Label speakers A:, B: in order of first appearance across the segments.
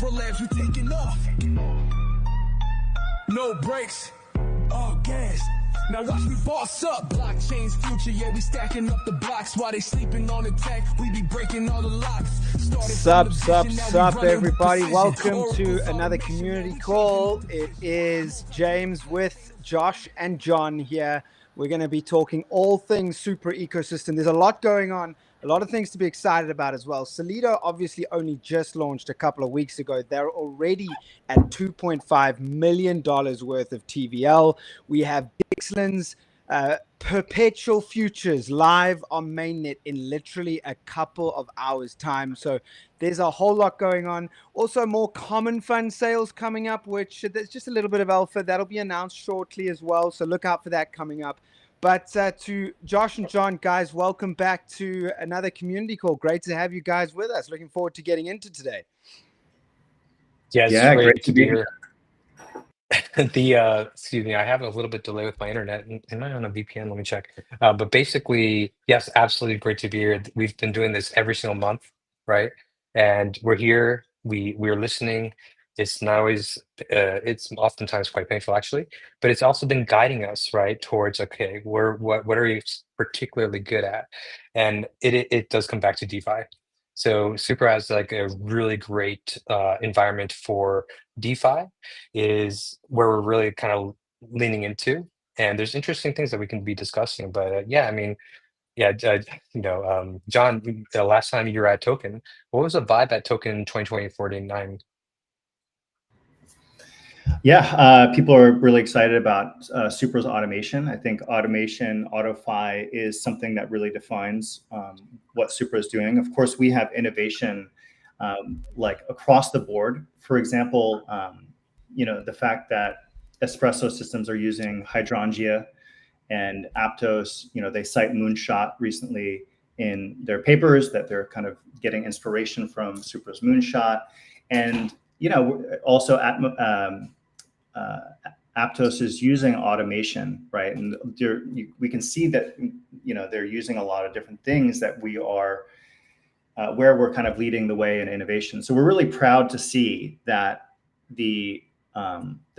A: Supra Labs, we taking off. No brakes, all gas. Now watch me boss up. Blockchain's future, yeah, we stacking up the blocks while they sleeping on the tech. We be breaking all the locks.
B: Sup, everybody. Welcome to another community call. It is James with Josh and John here. We're going to be talking all things Supra ecosystem. There's a lot going on, a lot of things to be excited about as well. Solido obviously only just launched a couple of weeks ago. They're already at $2.5 million worth of TVL. We have Dixlin's perpetual futures live on mainnet in literally a couple of hours time. So there's a whole lot going on. Also more common fund sales coming up, which there's just a little bit of alpha that'll be announced shortly as well. So look out for that coming up. But to Josh and John, guys, welcome back to another community call. Great to have you guys with us. Looking forward to getting into today.
C: Yeah, it's great to be here. Excuse me, I have a little bit delay with my internet. Am I on a VPN? Let me check. But basically, yes, absolutely great to be here. We've been doing this every single month, right? And we're here. We're listening. It's not always. It's oftentimes quite painful, actually. But it's also been guiding us, right, towards okay, what are you particularly good at? And it does come back to DeFi. So Supra has like a really great environment for DeFi is where we're really kind of leaning into, and there's interesting things that we can be discussing. But yeah, I mean, yeah, John, the last time you were at Token, what was the vibe at Token 2020-49?
D: Yeah, people are really excited about Supra's automation. I think automation, AutoFi is something that really defines what Supra is doing. Of course, we have innovation like across the board. For example, the fact that espresso systems are using Hydrangea and Aptos, they cite Moonshot recently in their papers that they're kind of getting inspiration from Supra's Moonshot. And, also Aptos is using automation, right? And we can see that, they're using a lot of different things that we are, where we're kind of leading the way in innovation. So we're really proud to see that the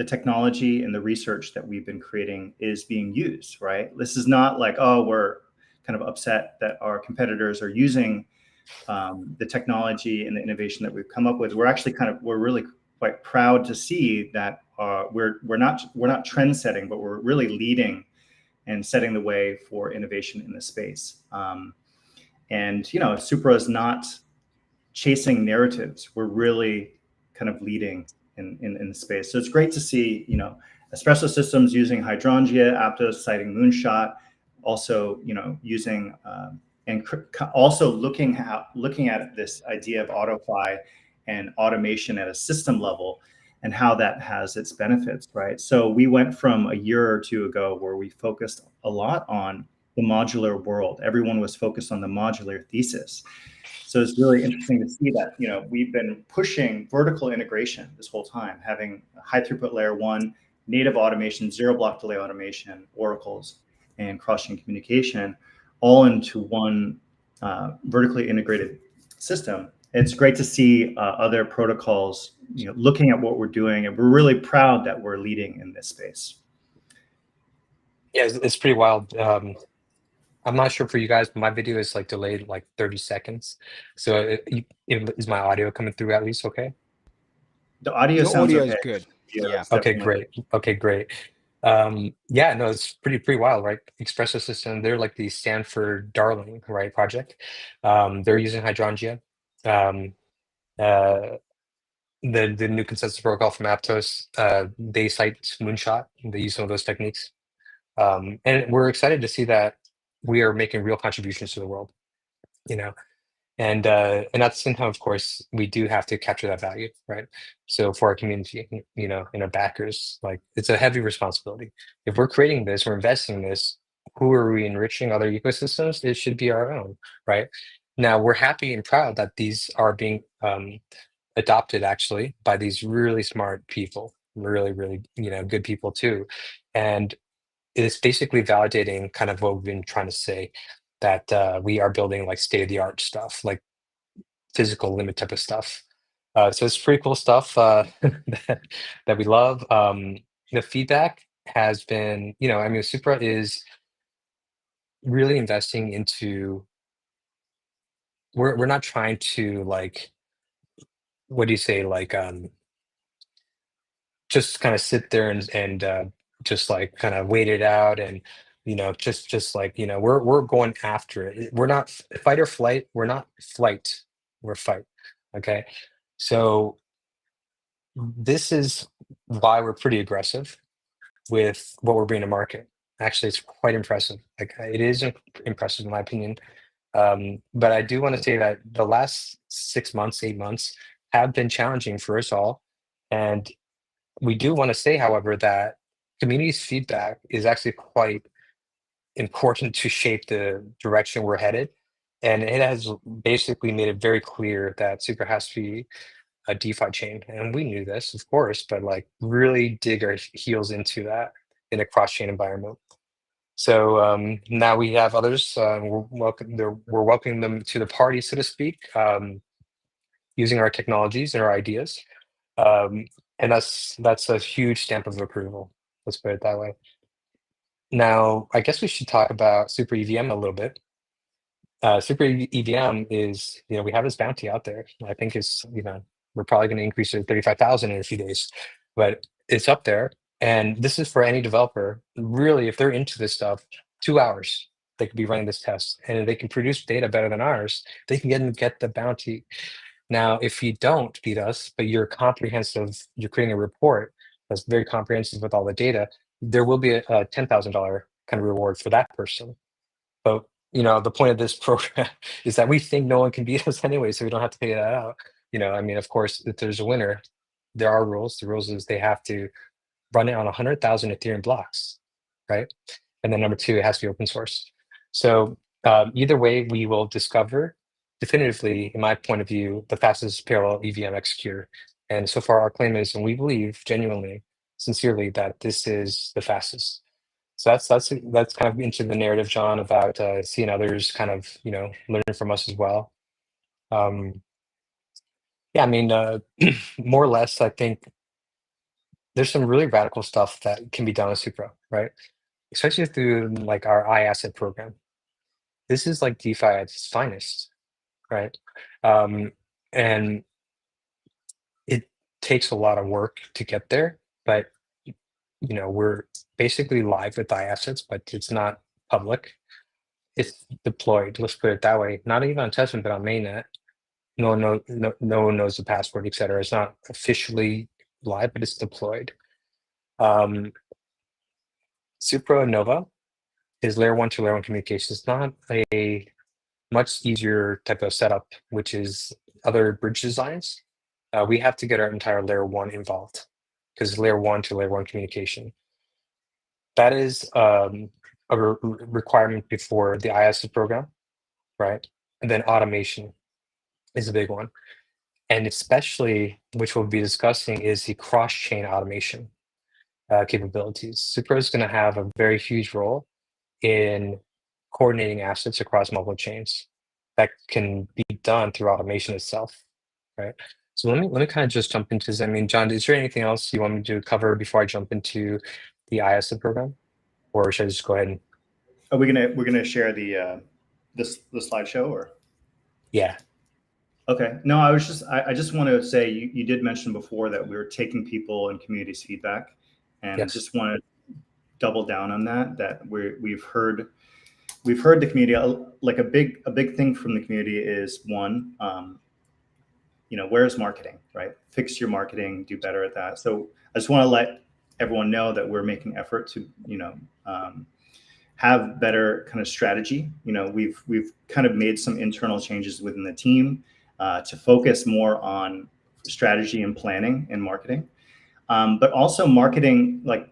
D: technology and the research that we've been creating is being used, right? This is not like, oh, we're kind of upset that our competitors are using the technology and the innovation that we've come up with. We're really quite proud to see that we're not trend setting, but we're really leading and setting the way for innovation in this space. And Supra is not chasing narratives. We're really kind of leading in the space. So it's great to see, espresso systems using Hydrangea, Aptos citing Moonshot, also, using and also looking at this idea of AutoFi and automation at a system level and how that has its benefits, right? So we went from a year or two ago where we focused a lot on the modular world. Everyone was focused on the modular thesis. So it's really interesting to see that, we've been pushing vertical integration this whole time, having high throughput layer 1, native automation, zero block delay automation, oracles, and cross-chain communication all into one vertically integrated system. It's great to see other protocols, looking at what we're doing, and we're really proud that we're leading in this space.
C: Yeah, it's pretty wild. I'm not sure for you guys, but my video is like delayed like 30 seconds. So is my audio coming through at least okay?
D: The audio sounds okay.
B: Is good. Yeah.
C: Okay, great. Okay, great. Yeah, no, it's pretty wild, right? Espresso System, they're like the Stanford darling, right, project. They're using Hydrangea. The new consensus protocol from Aptos, they cite Moonshot. They use some of those techniques. And we're excited to see that we are making real contributions to the world, and that's somehow, of course, we do have to capture that value, right? So for our community, and our backers, like it's a heavy responsibility. If we're creating this, we're investing in this, who are we enriching other ecosystems? It should be our own, right? Now we're happy and proud that these are being adopted actually by these really smart people, really, really, good people too. And it's basically validating kind of what we've been trying to say, that we are building like state-of-the-art stuff, like physical limit type of stuff. So it's pretty cool stuff that we love. The feedback has been, I mean, Supra is really investing into. We're not trying to like, what do you say, like just kind of sit there and just like kind of wait it out and just like we're going after it. We're not fight or flight. We're not flight. We're fight. Okay, so this is why we're pretty aggressive with what we're bringing to market. Actually, it's quite impressive. Like it is impressive in my opinion. But I do want to say that the last 6 months, 8 months have been challenging for us all, and we do want to say, however, that community's feedback is actually quite important to shape the direction we're headed. And it has basically made it very clear that Super has to be a DeFi chain. And we knew this, of course, but like really dig our heels into that in a cross-chain environment. So now we have others. We're welcoming them to the party, so to speak, using our technologies and our ideas. And that's a huge stamp of approval. Let's put it that way. Now, I guess we should talk about Super EVM a little bit. Super EVM is, we have this bounty out there. I think it's, we're probably going to increase it to 35,000 in a few days, but it's up there. And this is for any developer. Really, if they're into this stuff, 2 hours, they could be running this test and they can produce data better than ours. They can get the bounty. Now, if you don't beat us, but you're comprehensive, you're creating a report that's very comprehensive with all the data, there will be a $10,000 kind of reward for that person. But the point of this program is that we think no one can beat us anyway, so we don't have to pay that out. I mean, of course, if there's a winner, there are rules. The rules is they have to run it on 100,000 Ethereum blocks, right? And then number two, it has to be open source. So either way, we will discover definitively, in my point of view, the fastest parallel EVM executor. And so far, our claim is, and we believe genuinely, sincerely, that this is the fastest. So that's kind of into the narrative, John, about seeing others kind of learning from us as well. Yeah, I mean, more or less, I think there's some really radical stuff that can be done with Supra, right? Especially through like our iAsset program. This is like DeFi at its finest, right? And it takes a lot of work to get there, but we're basically live with iAssets, but it's not public. It's deployed. Let's put it that way. Not even on testnet, but on mainnet. No one knows the password, etc. It's not officially live, but it's deployed. Supra Nova is layer 1 to layer 1 communication. It's not a much easier type of setup, which is other bridge designs. We have to get our entire layer 1 involved because layer 1 to layer 1 communication. That is a requirement before the ISO program, right? And then automation is a big one. And especially, which we'll be discussing, is the cross-chain automation capabilities. Supra is going to have a very huge role in coordinating assets across multiple chains that can be done through automation itself, right? So let me kind of just jump into this. I mean, John, is there anything else you want me to cover before I jump into the ISO program, or should I just go ahead and?
D: Are we're gonna share the slideshow or?
C: Yeah.
D: Okay. No, I just want to say you did mention before that we were taking people and community's feedback, and
C: Yes.
D: just want to double down on that we've heard the community. Like a big thing from the community is one, where's marketing, right? Fix your marketing, do better at that. So I just want to let everyone know that we're making effort to have better kind of strategy. We've kind of made some internal changes within the team to focus more on strategy and planning and marketing, but also marketing, like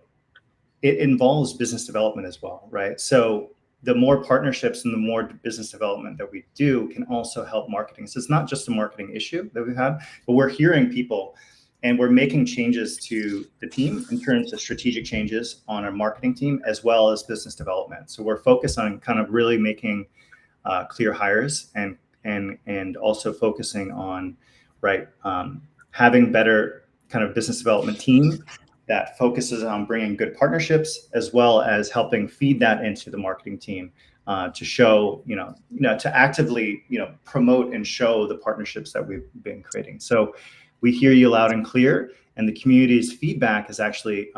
D: it involves business development as well, right? So the more partnerships and the more business development that we do can also help marketing. So it's not just a marketing issue that we've had, but we're hearing people and we're making changes to the team in terms of strategic changes on our marketing team as well as business development. So we're focused on kind of really making clear hires and also focusing on having better kind of business development team that focuses on bringing good partnerships, as well as helping feed that into the marketing team to show, to actively, promote and show the partnerships that we've been creating. So we hear you loud and clear, and the community's feedback is actually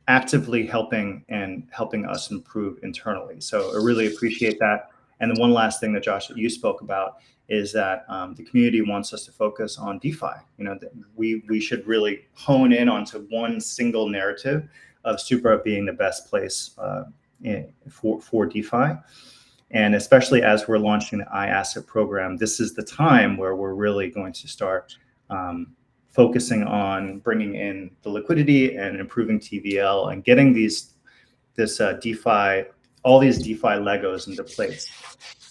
D: actively helping us improve internally. So I really appreciate that. And then one last thing that Josh, that you spoke about, is that the community wants us to focus on DeFi. We should really hone in onto one single narrative of Supra being the best place for DeFi. And especially as we're launching the iAsset program, this is the time where we're really going to start focusing on bringing in the liquidity and improving TVL and getting DeFi, all these DeFi Legos into place.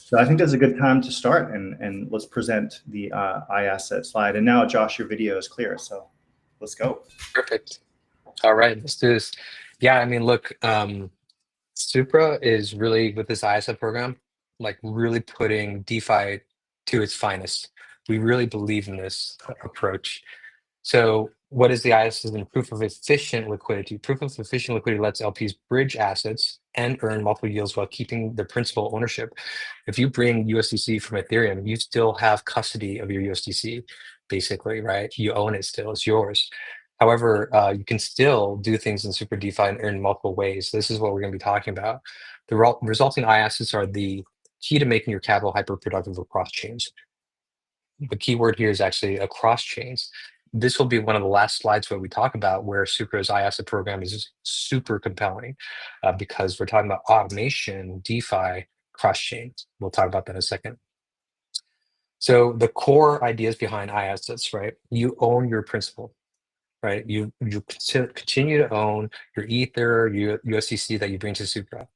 D: So I think that's a good time to start, and let's present the iAsset slide. And now, Josh, your video is clear, so let's go.
C: Perfect. All right, let's do this. Yeah, I mean, look, Supra is really, with this iAsset program, like really putting DeFi to its finest. We really believe in this approach. So what is the iAsset? Proof of efficient liquidity. Proof of efficient liquidity lets LPs bridge assets and earn multiple yields while keeping their principal ownership. If you bring USDC from Ethereum, you still have custody of your USDC, basically, right? You own it still, it's yours. However, you can still do things in Super DeFi and earn multiple ways. This is what we're going to be talking about. The resulting iAssets are the key to making your capital hyper-productive across chains. The key word here is actually across chains. This will be one of the last slides where we talk about where Supra's iAsset program is super compelling because we're talking about automation, DeFi, cross chains. We'll talk about that in a second. So the core ideas behind iAssets, right? You own your principal, right? You continue to own your Ether, your USDC that you bring to Supra.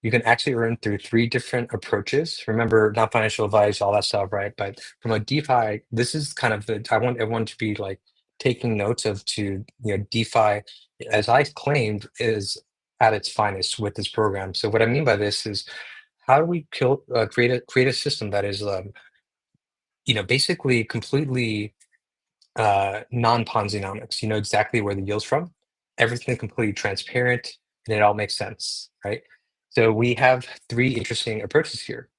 C: You can actually earn through 3 different approaches. Remember, not financial advice, all that stuff, right? But from a DeFi, this is kind of I want everyone to be like taking notes of DeFi, as I claimed, is at its finest with this program. So what I mean by this is, how do we create a system that is, basically completely non-Ponzi-nomics. You know exactly where the yield's from. Everything completely transparent, and it all makes sense, right? So we have 3 interesting approaches here.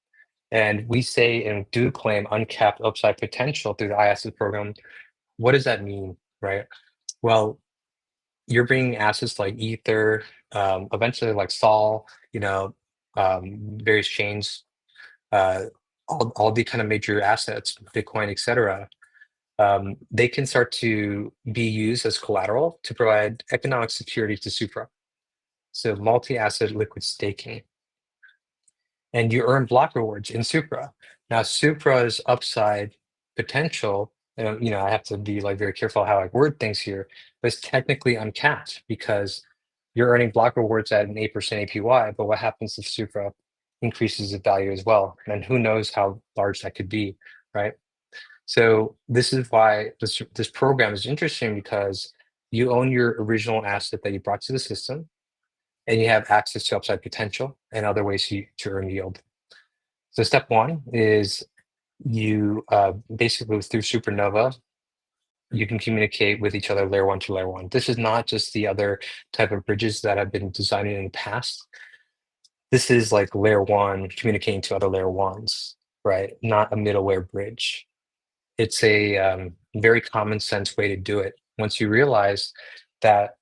C: And we say and do claim uncapped upside potential through the iAssets program. What does that mean, right? Well, you're bringing assets like Ether, eventually like Sol, various chains, all the kind of major assets, Bitcoin, etc. They can start to be used as collateral to provide economic security to Supra. So multi-asset liquid staking. And you earn block rewards in Supra. Now, Supra's upside potential, I have to be like very careful how I word things here, but it's technically uncapped because you're earning block rewards at an 8% APY, but what happens if Supra increases its value as well? And who knows how large that could be, right? So this is why this program is interesting, because you own your original asset that you brought to the system, and you have access to upside potential and other ways to earn yield. So step 1 is you basically through Supernova, you can communicate with each other layer 1 to layer 1. This is not just the other type of bridges that have been designed in the past. This is like layer 1 communicating to other layer 1s, right? Not a middleware bridge. It's a very common sense way to do it. Once you realize that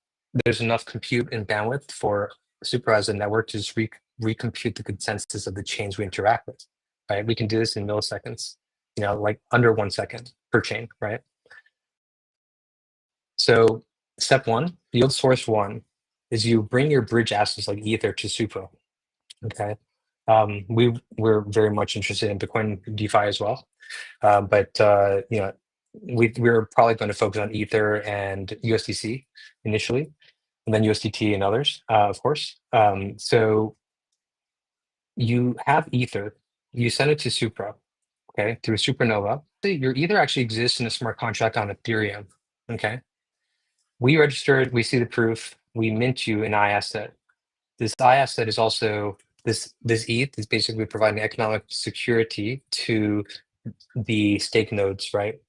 C: there's enough compute and bandwidth for Supra as a network to just recompute the consensus of the chains we interact with, right? We can do this in milliseconds, like under 1 second per chain, right? So step 1, yield source 1, is you bring your bridge assets like Ether to Supra, okay? We're very much interested in Bitcoin DeFi as well. But we're probably going to focus on Ether and USDC initially, and then USDT and others, of course. So you have Ether, you send it to Supra, okay, through Supernova. Your Ether actually exists in a smart contract on Ethereum, okay? We registered, we see the proof, we mint you an iAsset. This iAsset is also, this ETH is basically providing economic security to the stake nodes, right?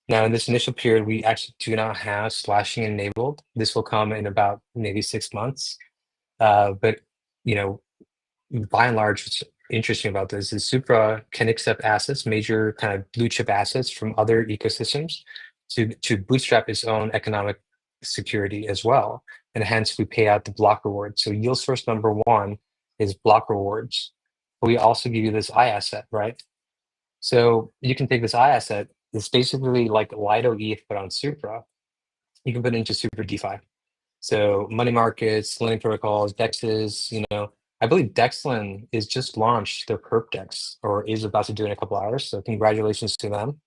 C: Now, in this initial period, we actually do not have slashing enabled. This will come in about maybe 6 months. But you know, by and large, what's interesting about this is Supra can accept assets, major kind of blue chip assets from other ecosystems to bootstrap its own economic security as well. And hence we pay out the block reward. So yield source number one is block rewards. But we also give you this I asset, right? So you can take this I asset, it's basically like Lido ETH, but on Supra. You can put it into Supra DeFi. So money markets, lending protocols, DEXs, I believe Dexlin is just launched their perp Dex or is about to do it in a couple hours. So congratulations to them.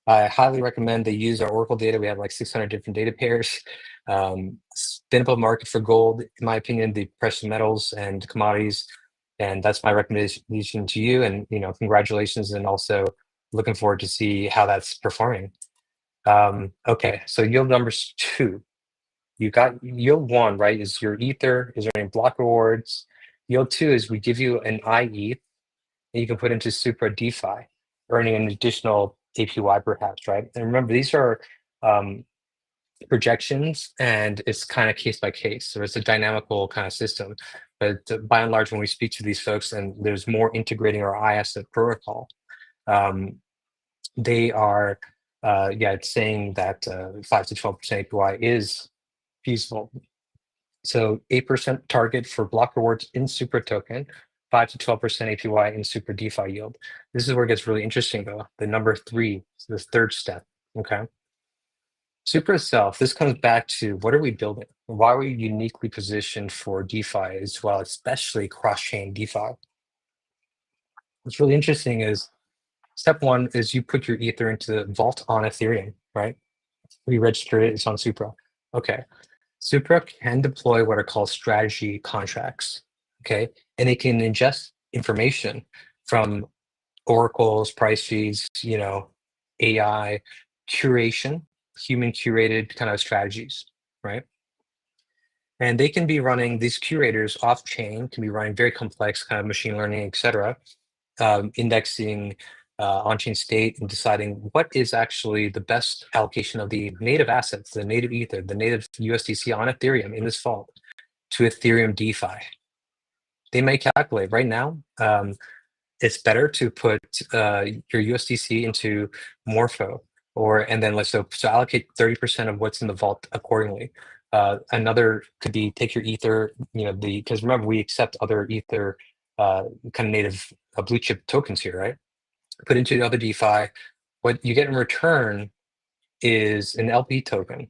C: I highly recommend they use our Oracle data. We have like 600 different data pairs. Spin up a market for gold, in my opinion, the precious metals and commodities. And that's my recommendation to you. And, congratulations. And also looking forward to see how that's performing. Okay, so yield numbers 2. You got yield 1, right? Is your ether, is there any block rewards? Yield 2 is we give you an IETH that you can put into Supra DeFi, earning an additional APY perhaps, right? And remember, these are projections and it's kind of case by case. So it's a dynamical kind of system. But by and large, when we speak to these folks and there's more integrating our IASET protocol, they are, it's saying that 5 to 12% APY is feasible. So 8% target for block rewards in Supra token, 5 to 12% APY in Supra DeFi yield. This is where it gets really interesting though. The number 3, the third step, okay? Supra itself, this comes back to what are we building? Why are we uniquely positioned for DeFi as well, especially cross-chain DeFi? What's really interesting is step 1 is you put your Ether into the vault on Ethereum, right? We register it, it's on Supra. Okay. Supra can deploy what are called strategy contracts, okay? And it can ingest information from oracles, price feeds, AI, curation, human curated kind of strategies, right? And they can be running, these curators off chain can be running very complex kind of machine learning, et cetera, indexing on-chain state and deciding what is actually the best allocation of the native assets, the native Ether, the native USDC on Ethereum in this vault to Ethereum DeFi. They may calculate right now. It's better to put your USDC into Morpho, and then so allocate 30% of what's in the vault accordingly. Another could be take your Ether, because remember we accept other Ether kind of native blue chip tokens here, right? Put into the other DeFi. What you get in return is an LP token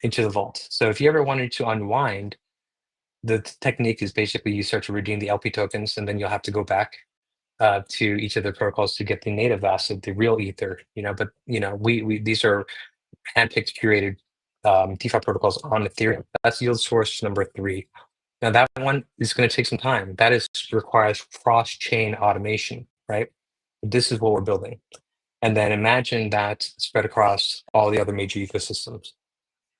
C: into the vault. So if you ever wanted to unwind, the technique is basically you start to redeem the LP tokens, and then you'll have to go back to each of the protocols to get the native asset, the real Ether. But we these are handpicked, curated DeFi protocols on Ethereum. That's yield source number 3. Now that one is going to take some time. That requires cross-chain automation, right? This is what we're building. And then imagine that spread across all the other major ecosystems,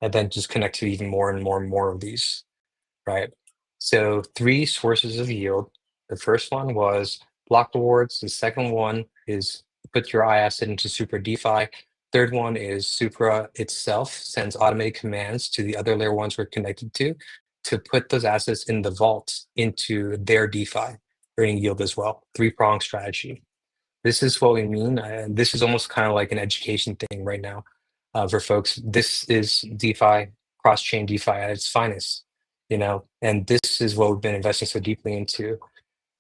C: and then just connect to even more and more and more of these, right? So 3 sources of yield. The first one was block rewards. The second one is put your I asset into Supra DeFi. Third one is Supra itself sends automated commands to the other layer 1s we're connected to put those assets in the vault into their DeFi, earning yield as well. 3-pronged strategy. This is what we mean. This is almost kind of like an education thing right now for folks. This is DeFi, cross-chain DeFi at its finest, and this is what we've been investing so deeply into.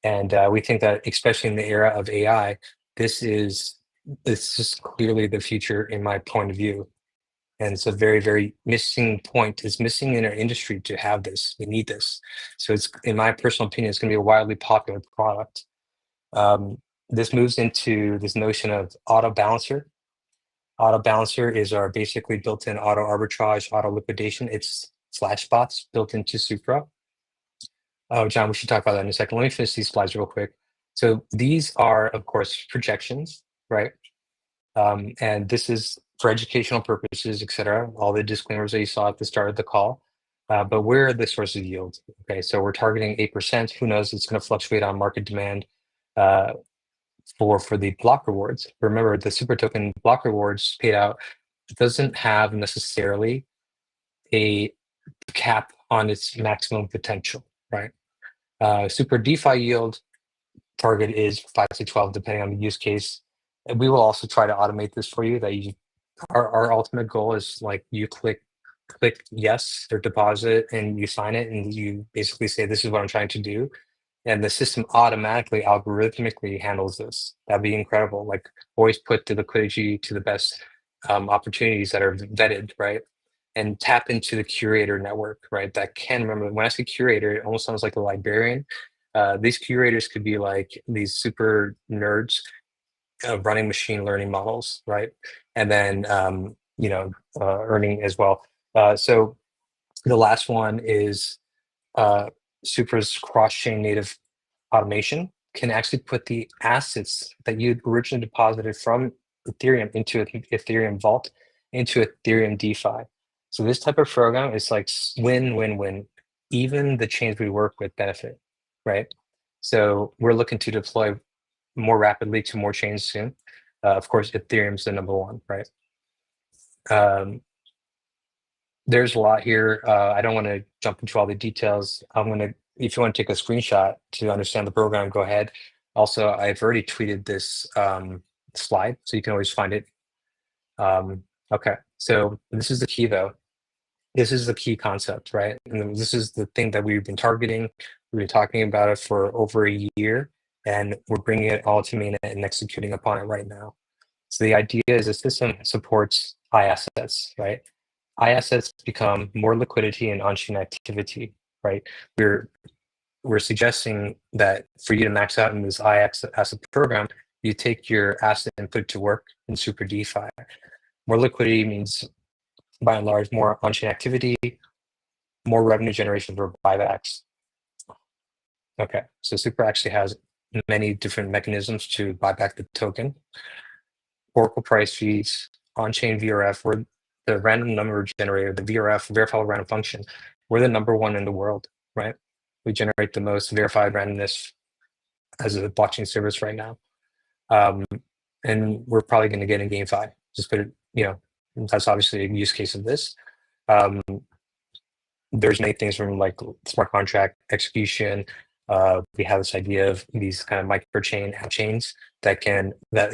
C: And we think that, especially in the era of AI, it's just clearly the future in my point of view. And it's a very, very missing point. It's missing in our industry to have this. We need this. So it's, in my personal opinion, it's going to be a wildly popular product. This moves into this notion of autobalancer. Autobalancer is our basically built-in auto arbitrage, auto liquidation. It's Flashbots built into Supra. Oh, John, we should talk about that in a second. Let me finish these slides real quick. So these are, of course, projections, right? And this is for educational purposes, et cetera, all the disclaimers that you saw at the start of the call. But where are the sources of yield? Okay, so we're targeting 8%. Who knows? It's going to fluctuate on market demand for the block rewards. Remember, the Super token block rewards paid out doesn't have necessarily a cap on its maximum potential, right? Super DeFi yield target is 5 to 12, depending on the use case. And we will also try to automate this for you. Our ultimate goal is like you click yes or deposit and you sign it and you basically say this is what I'm trying to do, and the system automatically algorithmically handles this. That'd be incredible. Like always put the liquidity to the best opportunities that are vetted, right? And tap into the curator network, right? That can remember, when I say curator, it almost sounds like a librarian. These curators could be like these super nerds running machine learning models, right? And then earning as well. So the last one is Supra's cross-chain native automation can actually put the assets that you originally deposited from Ethereum into an Ethereum vault into Ethereum DeFi. So this type of program is like win-win-win. Even the chains we work with benefit, right? So we're looking to deploy more rapidly to more chains soon. Of course, Ethereum's the number one, right? There's a lot here. I don't want to jump into all the details. If you want to take a screenshot to understand the program, go ahead. Also, I've already tweeted this slide, so you can always find it. Okay, so this is the key though. This is the key concept, right? And this is the thing that we've been targeting. We've been talking about it for over a year, and we're bringing it all to mainnet and executing upon it right now. So the idea is the system supports assets, right? Assets become more liquidity and on-chain activity, right? We're suggesting that for you to max out in this asset program, you take your asset and put it to work in Super DeFi. More liquidity means, by and large, more on-chain activity, more revenue generation for buybacks. Okay, so Super actually has many different mechanisms to buy back the token. Oracle price fees, on-chain VRF, we're the random number generator, the VRF, verifiable random function. We're the number one in the world, right? We generate the most verified randomness as a blockchain service right now. And we're probably going to get in GameFi. Just put it, that's obviously a use case of this. There's many things from like smart contract execution. We have this idea of these kind of micro-chain app chains that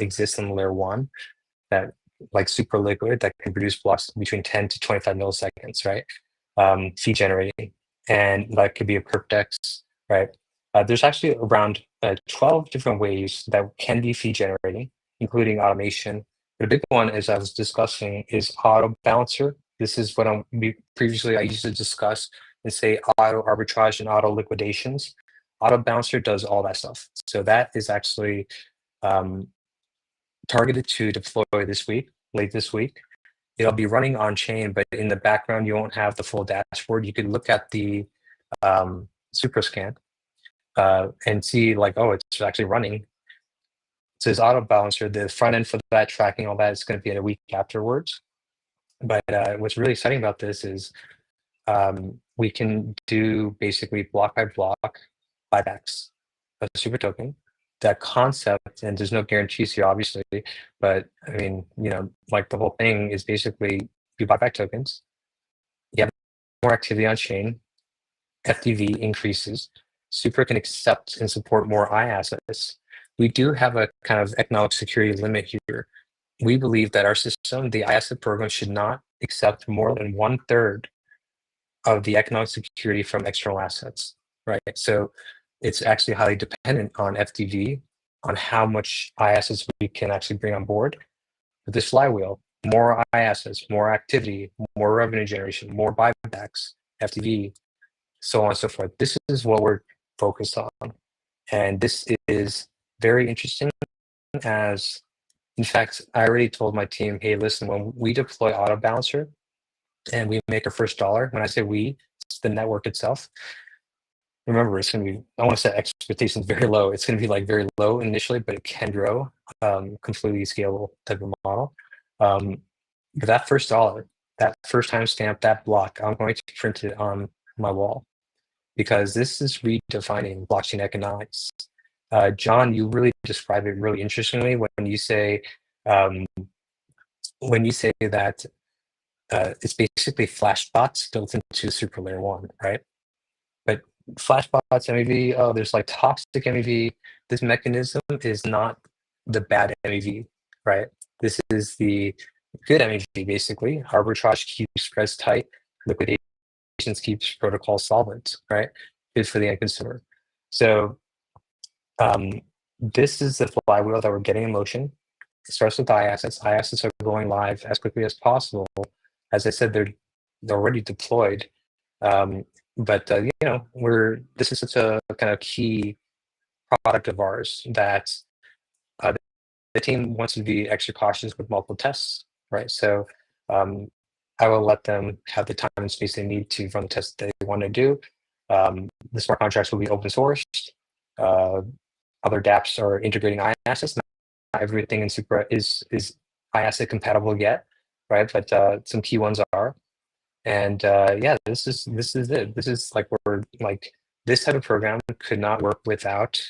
C: exist in layer one, that like super liquid, that can produce blocks between 10 to 25 milliseconds, right? Fee generating, and that could be a perpdex, right? There's actually around 12 different ways that can be fee generating, including automation. But a big one, as I was discussing, is autobalancer. This is what I used to discuss and say auto arbitrage and auto liquidations. Autobalancer does all that stuff. So that is actually targeted to deploy late this week. It'll be running on chain, but in the background, you won't have the full dashboard. You can look at the Supra scan and see like, oh, it's actually running. It says autobalancer. The front end for that, tracking all that, is going to be in a week afterwards. But what's really exciting about this is we can do basically block by block buybacks of the Super token. That concept, and there's no guarantees here, obviously, but I mean, like the whole thing is basically you buy back tokens, you have more activity on chain, FTV increases, Super can accept and support more assets. We do have a kind of economic security limit here. We believe that our system, the asset program, should not accept more than 1/3 of the economic security from external assets, right? So it's actually highly dependent on FTV, on how much assets we can actually bring on board. With this flywheel, more assets, more activity, more revenue generation, more buybacks, FTV, so on and so forth. This is what we're focused on. And this is very interesting, as in fact, I already told my team, hey, listen, when we deploy autobalancer and we make our first dollar, when I say we, it's the network itself. Remember, it's going to be, I want to set expectations very low. It's going to be like very low initially, but it can grow, completely scalable type of model. But that first dollar, that first timestamp, that block, I'm going to print it on my wall, because this is redefining blockchain economics. John, you really describe it really interestingly when you say when you say that it's basically Flashbots built into Super Layer 1, right? But Flashbots, MEV, oh, there's like toxic MEV. This mechanism is not the bad MEV, right? This is the good MEV, basically. Arbitrage keeps spreads tight, liquidation keeps protocol solvent, right? Good for the end consumer. So this is the flywheel that we're getting in motion. It starts with iAssets. iAssets are going live as quickly as possible. As I said, they're already deployed. But you know, this is such a kind of key product of ours that the team wants to be extra cautious with multiple tests, right? So I will let them have the time and space they need to run the tests that they want to do. The smart contracts will be open sourced. Other dApps are integrating iAssets. Not everything in Supra is iAsset compatible yet, right? But some key ones are. And yeah, this is it. This is like this type of program could not work without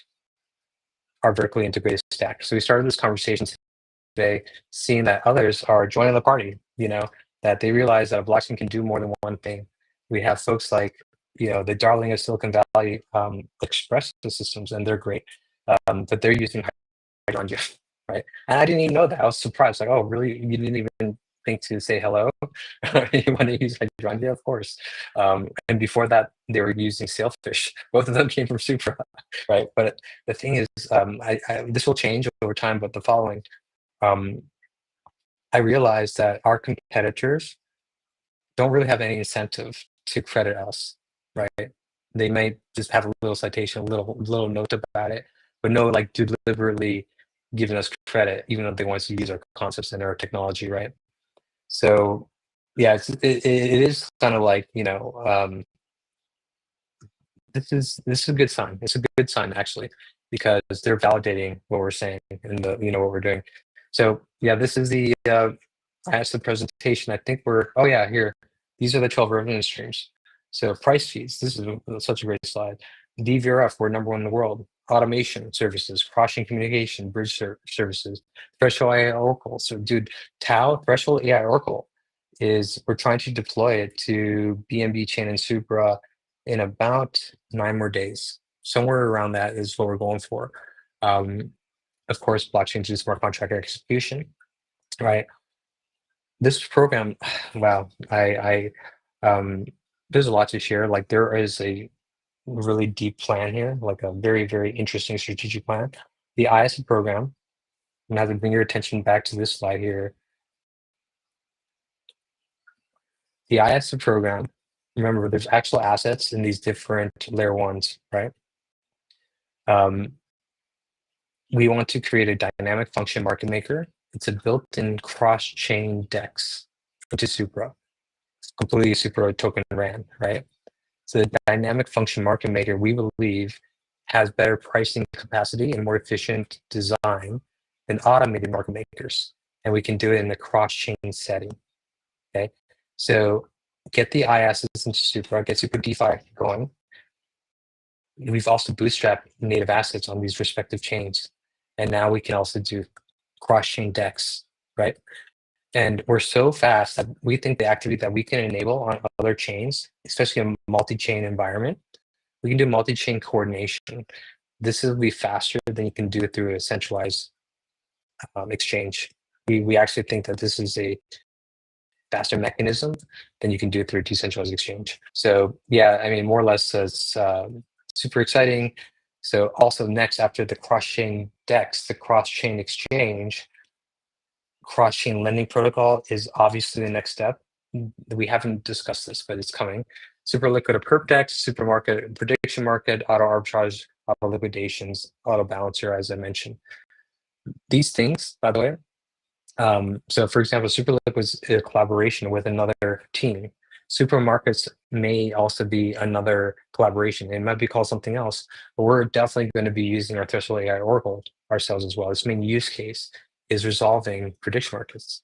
C: our vertically integrated stack. So we started this conversation today, seeing that others are joining the party. You know, that they realize that a blockchain can do more than one thing. We have folks like, you know, the darling of Silicon Valley, Express systems, and they're great, but they're using hydrangea, right? And I didn't even know that. I was surprised. Like, oh, really? You didn't even think to say hello? You want to use hydrangea? Of course. And before that, they were using sailfish. Both of them came from Supra, right? But the thing is, this will change over time. But the following, I realized that our competitors don't really have any incentive to credit us, right? They may just have a little citation, a little note about it, but no like deliberately giving us credit, even though they want us to use our concepts and our technology, right? So yeah, it is kind of like, you know, this is a good sign. It's a good sign actually, because they're validating what we're saying and what we're doing. So yeah, this is the I asked the presentation. I think oh yeah, here. These are the 12 revenue streams. So price feeds, this is such a great slide. DVRF, we're number one in the world. Automation services, cross-chain communication, bridge services, Threshold AI Oracle. So dude, Tau, Threshold AI Oracle we're trying to deploy it to BNB chain and Supra in about 9 more days. Somewhere around that is what we're going for. Of course, blockchain to smart contract execution, right? This program, wow, there's a lot to share. Like there is a really deep plan here, like a very, very interesting strategic plan. The iAsset program, and I have to bring your attention back to this slide here. The iAsset program, remember there's actual assets in these different layer ones, right? We want to create a dynamic function market maker. It's a built-in cross-chain DEX into Supra. It's completely Supra token ran, right? So the dynamic function market maker, we believe, has better pricing capacity and more efficient design than automated market makers. And we can do it in a cross-chain setting, okay? So get the iAssets into Supra, get Supra DeFi going. We've also bootstrapped native assets on these respective chains. And now we can also do cross-chain DEX, right? And we're so fast that we think the activity that we can enable on other chains, especially a multi-chain environment, we can do multi-chain coordination. This will be faster than you can do it through a centralized exchange. We actually think that this is a faster mechanism than you can do it through a decentralized exchange. So yeah, I mean, more or less, it's super exciting. So also next, after the cross-chain DEX, the cross-chain exchange, cross-chain lending protocol is obviously the next step. We haven't discussed this, but it's coming. Super liquid or perp DEX, supermarket, prediction market, auto arbitrage, auto liquidations, auto balancer, as I mentioned. These things, by the way, so for example, Superliquid was a collaboration with another team. Supermarkets may also be another collaboration. It might be called something else, but we're definitely going to be using our Threshold AI Oracle ourselves as well. Its main use case is resolving prediction markets.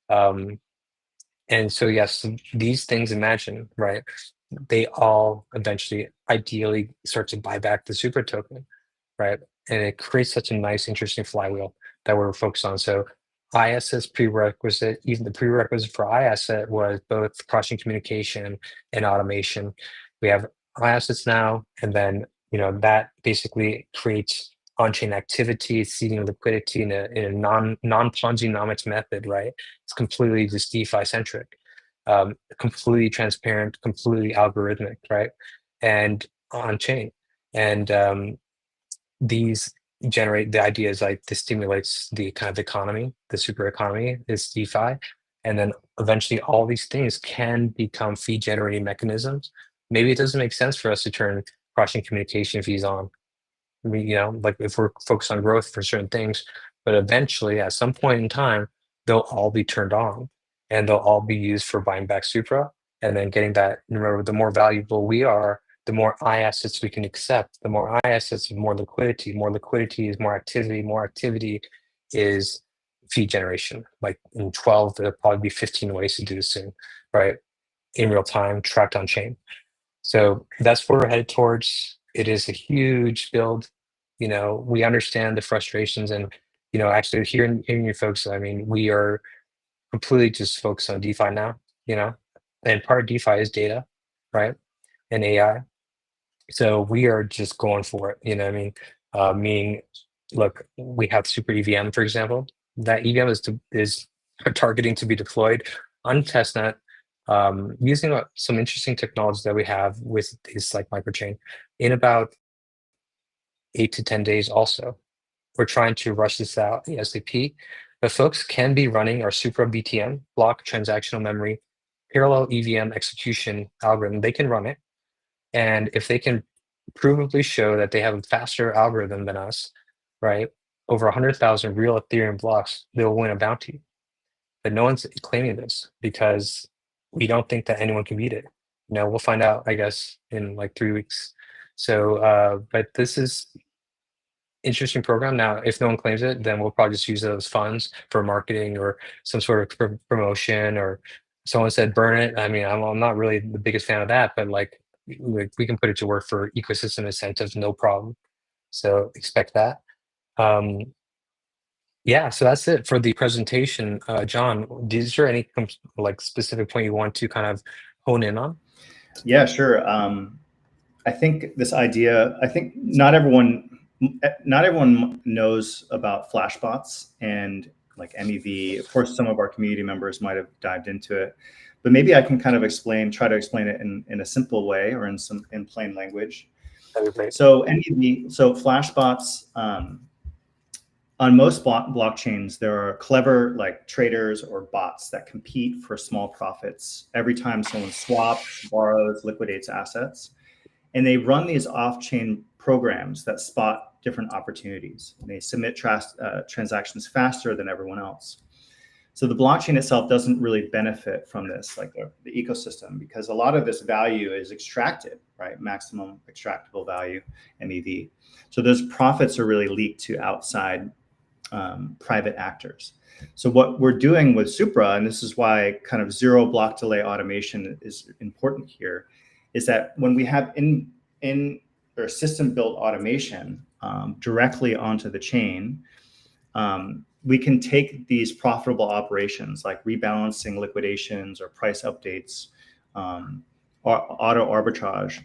C: And so, yes, these things, imagine, right? They all eventually, ideally, start to buy back the Supra token, right? And it creates such a nice, interesting flywheel that we're focused on. So ISS prerequisite, even the prerequisite for ISS was both cross-chain communication and automation. We have ISS now, and then that basically creates on-chain activity, seeding liquidity in a non-Ponzi-nomics method, right? It's completely just DeFi centric, completely transparent, completely algorithmic, right? And on-chain. And these generate the ideas like this stimulates the kind of economy, the super economy is DeFi. And then eventually all these things can become fee generating mechanisms. Maybe it doesn't make sense for us to turn cross-chain communication fees on. I mean, like if we're focused on growth for certain things, but eventually at some point in time, they'll all be turned on and they'll all be used for buying back Supra and then getting that. Remember, the more valuable we are, the more I assets we can accept. The more I assets, more liquidity. More liquidity is more activity. More activity is fee generation. Like in 12, there'll probably be 15 ways to do this soon, right? In real time, tracked on chain. So that's where we're headed towards. It is a huge build. We understand the frustrations and, actually hearing you folks, I mean, we are completely just focused on DeFi now, and part of DeFi is data, right? And AI. So we are just going for it. What I mean? Meaning, look, we have Super EVM, for example. That EVM is targeting to be deployed on testnet, using some interesting technologies that we have with these like microchain in about 8 to 10 days. Also, we're trying to rush this out ASAP, but folks can be running our Supra BTM block transactional memory parallel EVM execution algorithm. They can run it. And if they can provably show that they have a faster algorithm than us, right, over 100,000 real Ethereum blocks, they'll win a bounty. But no one's claiming this because we don't think that anyone can beat it. We'll find out, I guess, in like 3 weeks. So, but this is interesting program. Now, if no one claims it, then we'll probably just use those funds for marketing or some sort of promotion. Or someone said burn it. I mean, I'm not really the biggest fan of that, but like we can put it to work for ecosystem incentives, no problem. So expect that. Yeah, so that's it for the presentation. John, is there any like specific point you want to kind of hone in on?
D: Yeah, sure. I think this idea, I think not everyone knows about Flashbots and like MEV. Of course, some of our community members might have dived into it, but maybe I can kind of try to explain it in a simple way or in plain language. So MEV, so Flashbots, on most blockchains, there are clever like traders or bots that compete for small profits every time someone swaps, borrows, liquidates assets. And they run these off-chain programs that spot different opportunities. And they submit transactions faster than everyone else. So the blockchain itself doesn't really benefit from this, like the ecosystem, because a lot of this value is extracted, right? Maximum extractable value, MEV. So those profits are really leaked to outside private actors. So what we're doing with Supra, and this is why kind of zero block delay automation is important here, is that when we have in or system built automation directly onto the chain, we can take these profitable operations like rebalancing liquidations or price updates, or auto arbitrage.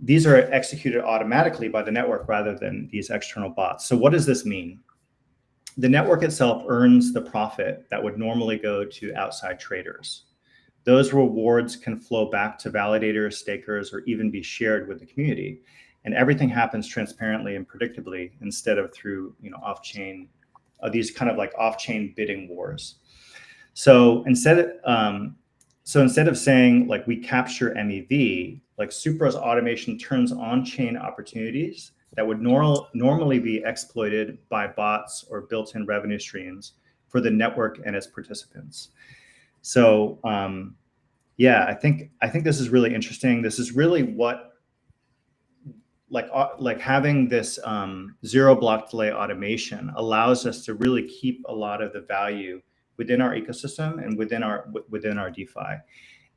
D: These are executed automatically by the network rather than these external bots. So what does this mean? The network itself earns the profit that would normally go to outside traders. Those rewards can flow back to validators, stakers, or even be shared with the community. And everything happens transparently and predictably instead of through off-chain, these kind of like off-chain bidding wars. So instead of saying like we capture MEV, like Supra's automation turns on-chain opportunities that would normally be exploited by bots or built-in revenue streams for the network and its participants. So yeah, I think this is really interesting. This is really what like having this zero block delay automation allows us to really keep a lot of the value within our ecosystem and within our DeFi.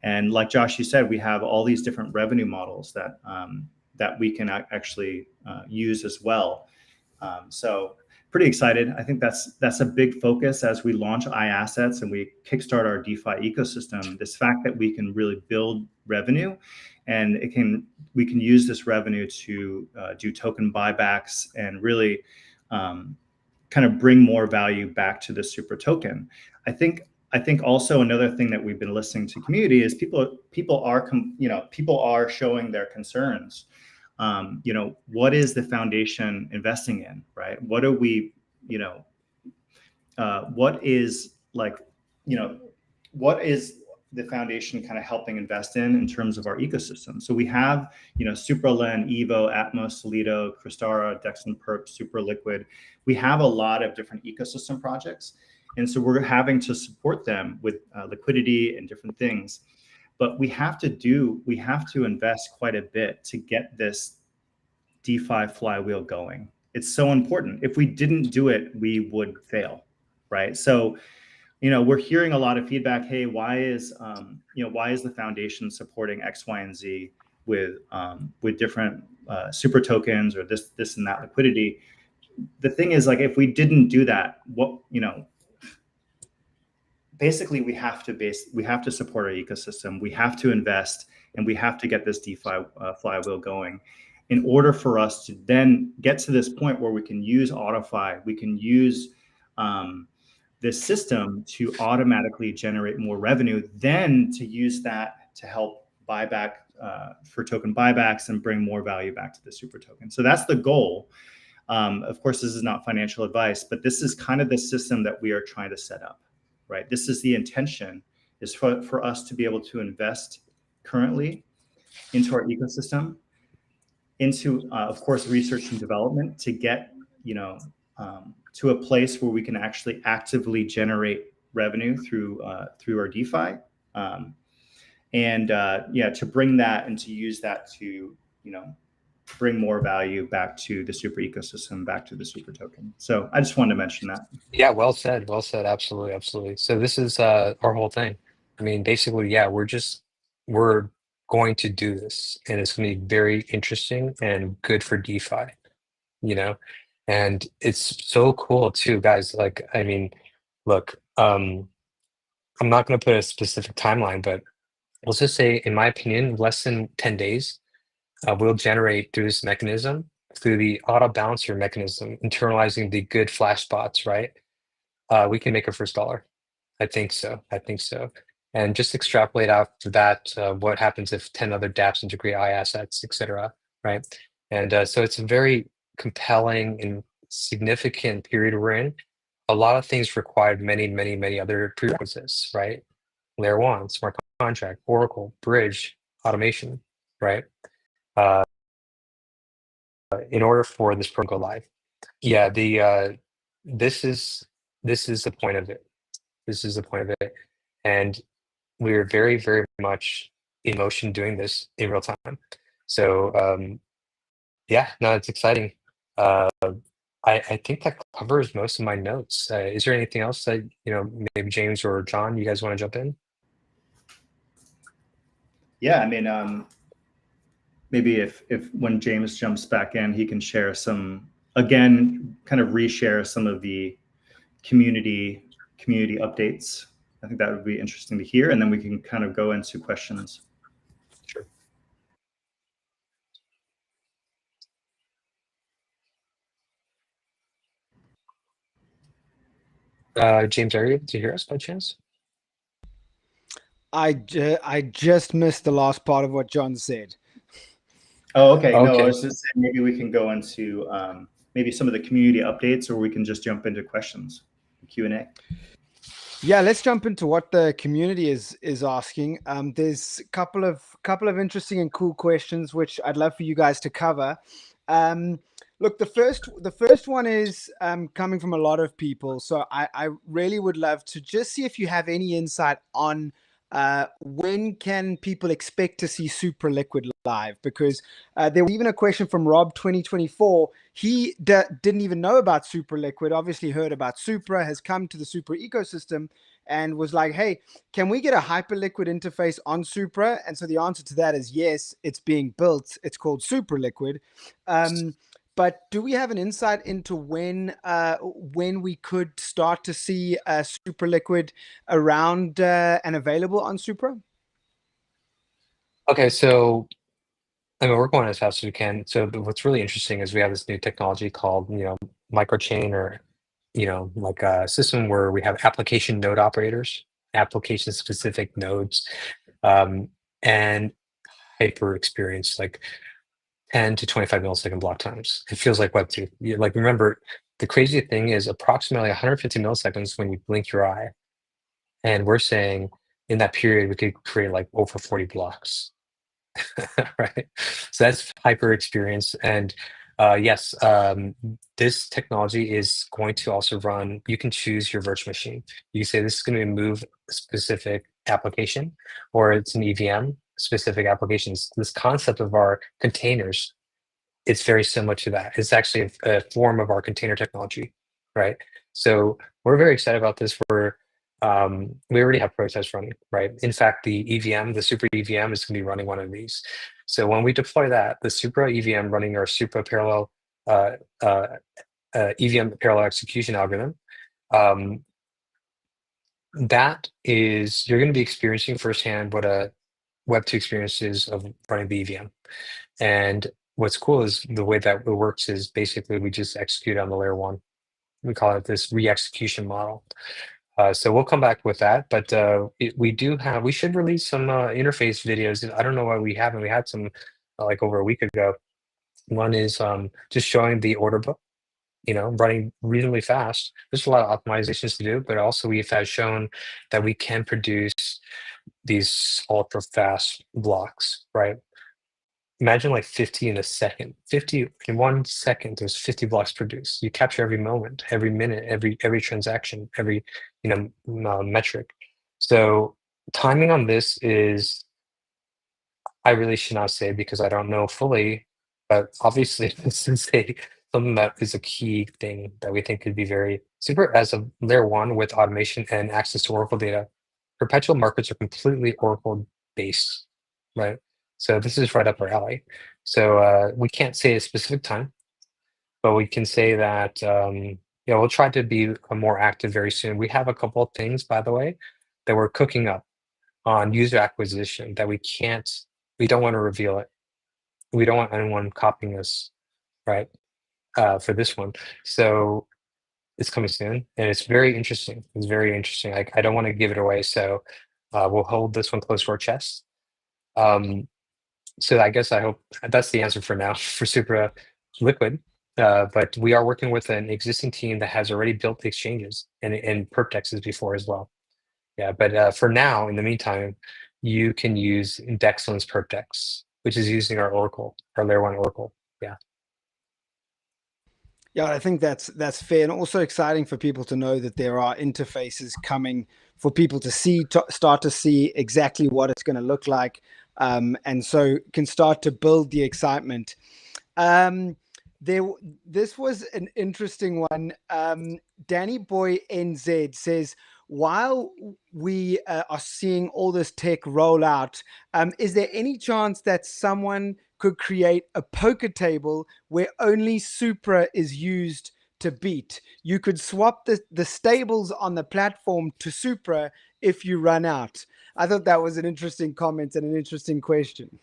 D: And like Josh, you said, we have all these different revenue models that we can actually use as well. So pretty excited. I think that's a big focus as we launch iAssets and we kickstart our DeFi ecosystem. This fact that we can really build revenue, and we can use this revenue to do token buybacks and really kind of bring more value back to the Supra token. I think also another thing that we've been listening to community is people are showing their concerns. What is the foundation investing in, right? What are we, what is the foundation kind of helping invest in terms of our ecosystem? So we have, Supra Len, Evo, Atmos, Solido, Crystara, Dexon Perp, Super Liquid. We have a lot of different ecosystem projects. And so we're having to support them with liquidity and different things. But we have to invest quite a bit to get this DeFi flywheel going. It's so important. If we didn't do it, we would fail, right? So, we're hearing a lot of feedback. Hey, why is the foundation supporting X, Y, and Z with different super tokens or this and that liquidity? The thing is, like, if we didn't do that, basically we have to support our ecosystem. We have to invest, and we have to get this DeFi flywheel going in order for us to then get to this point where we can use AutoFi, we can use this system to automatically generate more revenue, then to use that to help buy back for token buybacks and bring more value back to the Super token. So that's the goal. Of course, this is not financial advice, but this is kind of the system that we are trying to set up, right? This is the intention, is for us to be able to invest currently into our ecosystem, into, of course, research and development to get, to a place where we can actually actively generate revenue through our DeFi, to bring that and to use that to bring more value back to the Super ecosystem, back to the Super token. So I just wanted to mention that.
C: Yeah, well said, absolutely. So this is our whole thing. I mean, basically, yeah, we're going to do this, and it's going to be very interesting and good for DeFi, and it's so cool too, guys. Like, I mean, look, I'm not going to put a specific timeline, but let's just say, in my opinion, less than 10 days, we'll generate through this mechanism, through the autobalancer mechanism, internalizing the good Flashbots, right? We can make our first dollar. I think so. And just extrapolate after that, what happens if 10 other dApps integrate iAssets, et cetera, right? And so it's a very compelling and significant period we're in. A lot of things required many other prerequisites, right? Layer 1, smart contract, Oracle, bridge, automation, right? In order for this program to go live. Yeah, this is the point of it. This is the point of it. And we're very much in motion doing this in real time. So yeah, no, it's exciting. I think that covers most of my notes. Is there anything else that, maybe James or John, you guys want to jump in?
D: Yeah, I mean, maybe if when James jumps back in, he can share kind of reshare some of the community updates. I think that would be interesting to hear, and then we can kind of go into questions.
C: Sure. James, are you able to hear us by chance?
B: I just missed the last part of what John said.
D: Oh, okay. No, I was just saying maybe we can go into maybe some of the community updates, or we can just jump into questions, Q&A.
B: Yeah, let's jump into what the community is asking. There's a couple of interesting and cool questions which I'd love for you guys to cover. Look, the first one is coming from a lot of people, so I really would love to just see if you have any insight on when can people expect to see Supra Liquid live? Because there was even a question from Rob 2024. He didn't even know about Supra Liquid, obviously heard about Supra, has come to the Supra ecosystem and was like, hey, can we get a Hyperliquid interface on Supra? And so the answer to that is yes, it's being built. It's called Supra Liquid. but do we have an insight into when we could start to see Supra Liquid around and available on Supra?
C: Okay, so I mean, we're going as fast as we can. So what's really interesting is we have this new technology called, microchain, or, like a system where we have application node operators, application specific nodes, and hyper experience, like 10 to 25 millisecond block times. It feels like Web 2. Like, remember, the crazy thing is approximately 150 milliseconds when you blink your eye. And we're saying in that period, we could create like over 40 blocks. Right? So that's hyper experience. And yes, this technology is going to also run, you can choose your virtual machine. You can say this is going to move specific application, or it's an EVM specific applications. This concept of our containers, it's very similar to that. It's actually a form of our container technology, right? So we're very excited about this. We already have prototypes running, right? In fact, the EVM, the Supra EVM, is going to be running one of these. So when we deploy that, the Supra EVM running our Supra parallel EVM parallel execution algorithm, that is, you're going to be experiencing firsthand what a Web2 experience is of running the EVM. And what's cool is the way that it works is basically we just execute on the layer one. We call it this re-execution model. So we'll come back with that, but we should release some interface videos. I don't know why we haven't. We had some like over a week ago. One is just showing the order book, running reasonably fast. There's a lot of optimizations to do, but also we have shown that we can produce these ultra fast blocks, right? Imagine like 50 in a second. 50 in 1 second, there's 50 blocks produced. You capture every moment, every minute, every transaction, every metric. So timing on this is, I really should not say because I don't know fully, but obviously this is something that is a key thing that we think could be very super as a layer one with automation and access to Oracle data. Perpetual markets are completely Oracle based, right? So this is right up our alley. So we can't say a specific time, but we can say that we'll try to be more active very soon. We have a couple of things, by the way, that we're cooking up on user acquisition that we don't want to reveal it. We don't want anyone copying us, right? For this one. So it's coming soon, and it's very interesting. It's very interesting. I don't want to give it away, so we'll hold this one close to our chest. So I guess I hope that's the answer for now for Supra Liquid. But we are working with an existing team that has already built the exchanges and perp dexes before as well. Yeah, but for now, in the meantime, you can use Dexlin's perp dex, which is using our Oracle, our layer one Oracle. Yeah.
B: Yeah, I think that's fair, and also exciting for people to know that there are interfaces coming for people to start to see exactly what it's going to look like, and so can start to build the excitement. This was an interesting one. Danny Boy NZ says, while we are seeing all this tech roll out, is there any chance that someone could create a poker table where only Supra is used to beat? You could swap the stables on the platform to Supra if you run out. I thought that was an interesting comment and an interesting question.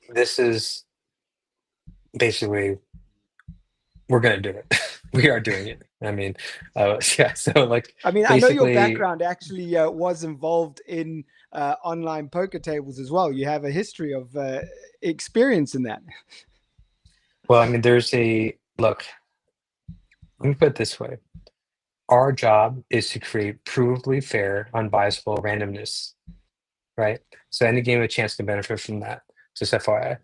C: This is basically, we're going to do it. We are doing it. I mean, yeah. So like,
B: I mean, I know your background actually was involved in online poker tables as well. You have a history of experience in that.
C: Well, I mean, look, let me put it this way. Our job is to create provably fair, unbiasable randomness, right? So any game of chance can benefit from that, just FYI.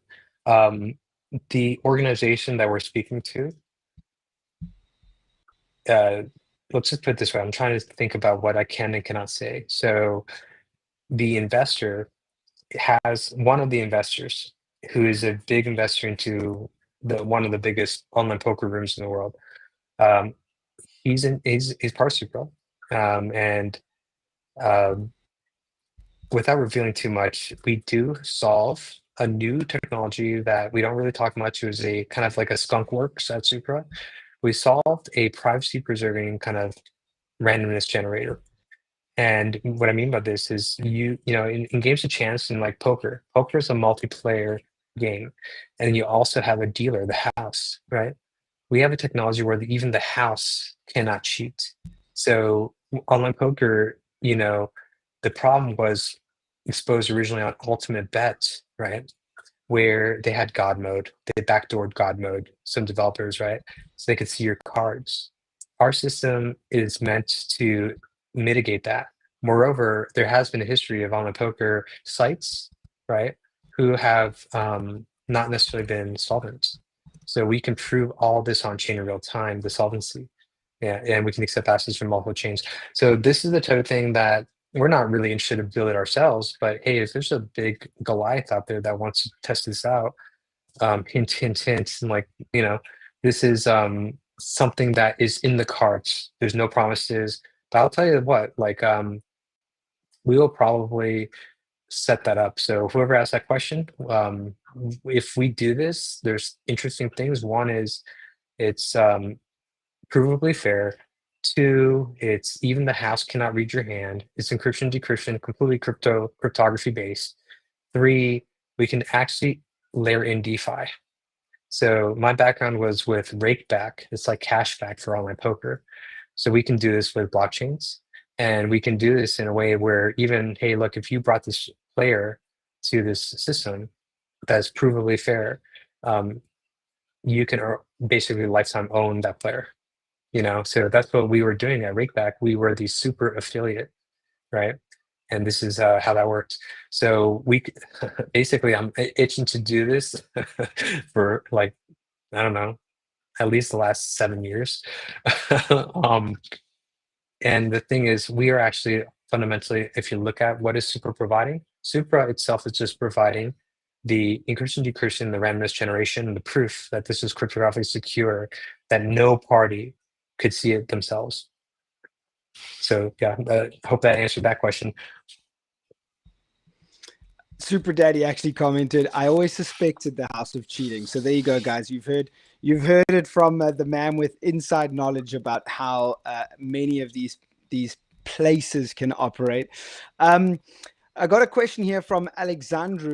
C: The organization that we're speaking to, let's just put it this way. I'm trying to think about what I can and cannot say. So the investor has one of the investors who is a big investor into one of the biggest online poker rooms in the world. He's part of Supra, and without revealing too much, we do solve a new technology that we don't really talk much. It was a kind of like a skunk works at Supra. We solved a privacy preserving kind of randomness generator. And what I mean by this is you know, in games of chance and like poker is a multiplayer game. And you also have a dealer, the house, right? We have a technology where even the house cannot cheat. So online poker, you know, the problem was exposed originally on Ultimate Bet, right? Where they had God mode, they backdoored God mode, some developers, right? So they could see your cards. Our system is meant to mitigate that. Moreover, there has been a history of online poker sites, right, who have not necessarily been solvent. So we can prove all this on chain in real time, the solvency. Yeah, and we can accept assets from multiple chains. So this is the type of thing that we're not really interested in build it ourselves, but hey, if there's a big Goliath out there that wants to test this out, hint, hint, hint, and like, you know, this is something that is in the cards. There's no promises, but I'll tell you what, like, we will probably set that up. So whoever asked that question, if we do this, there's interesting things. One is it's provably fair. Two, it's even the house cannot read your hand. It's encryption, decryption, completely cryptography based. Three, we can actually layer in DeFi. So my background was with Rakeback. It's like cashback for online poker. So we can do this with blockchains. And we can do this in a way where even, hey, look, if you brought this player to this system that's provably fair, you can basically lifetime own that player. You know, so that's what we were doing at Rakeback. We were the super affiliate, right? And this is how that worked. So we basically, I'm itching to do this for like, I don't know, at least the last 7 years. And the thing is, we are actually fundamentally, if you look at what is Supra providing, Supra itself is just providing the encryption, decryption, the randomness generation, and the proof that this is cryptographically secure, that no party could see it themselves. So yeah, hope that answered that question.
B: Super Daddy actually commented, I always suspected the house of cheating. So there you go, guys. You've heard it from the man with inside knowledge about how many of these places can operate. I got a question here from Alexandru.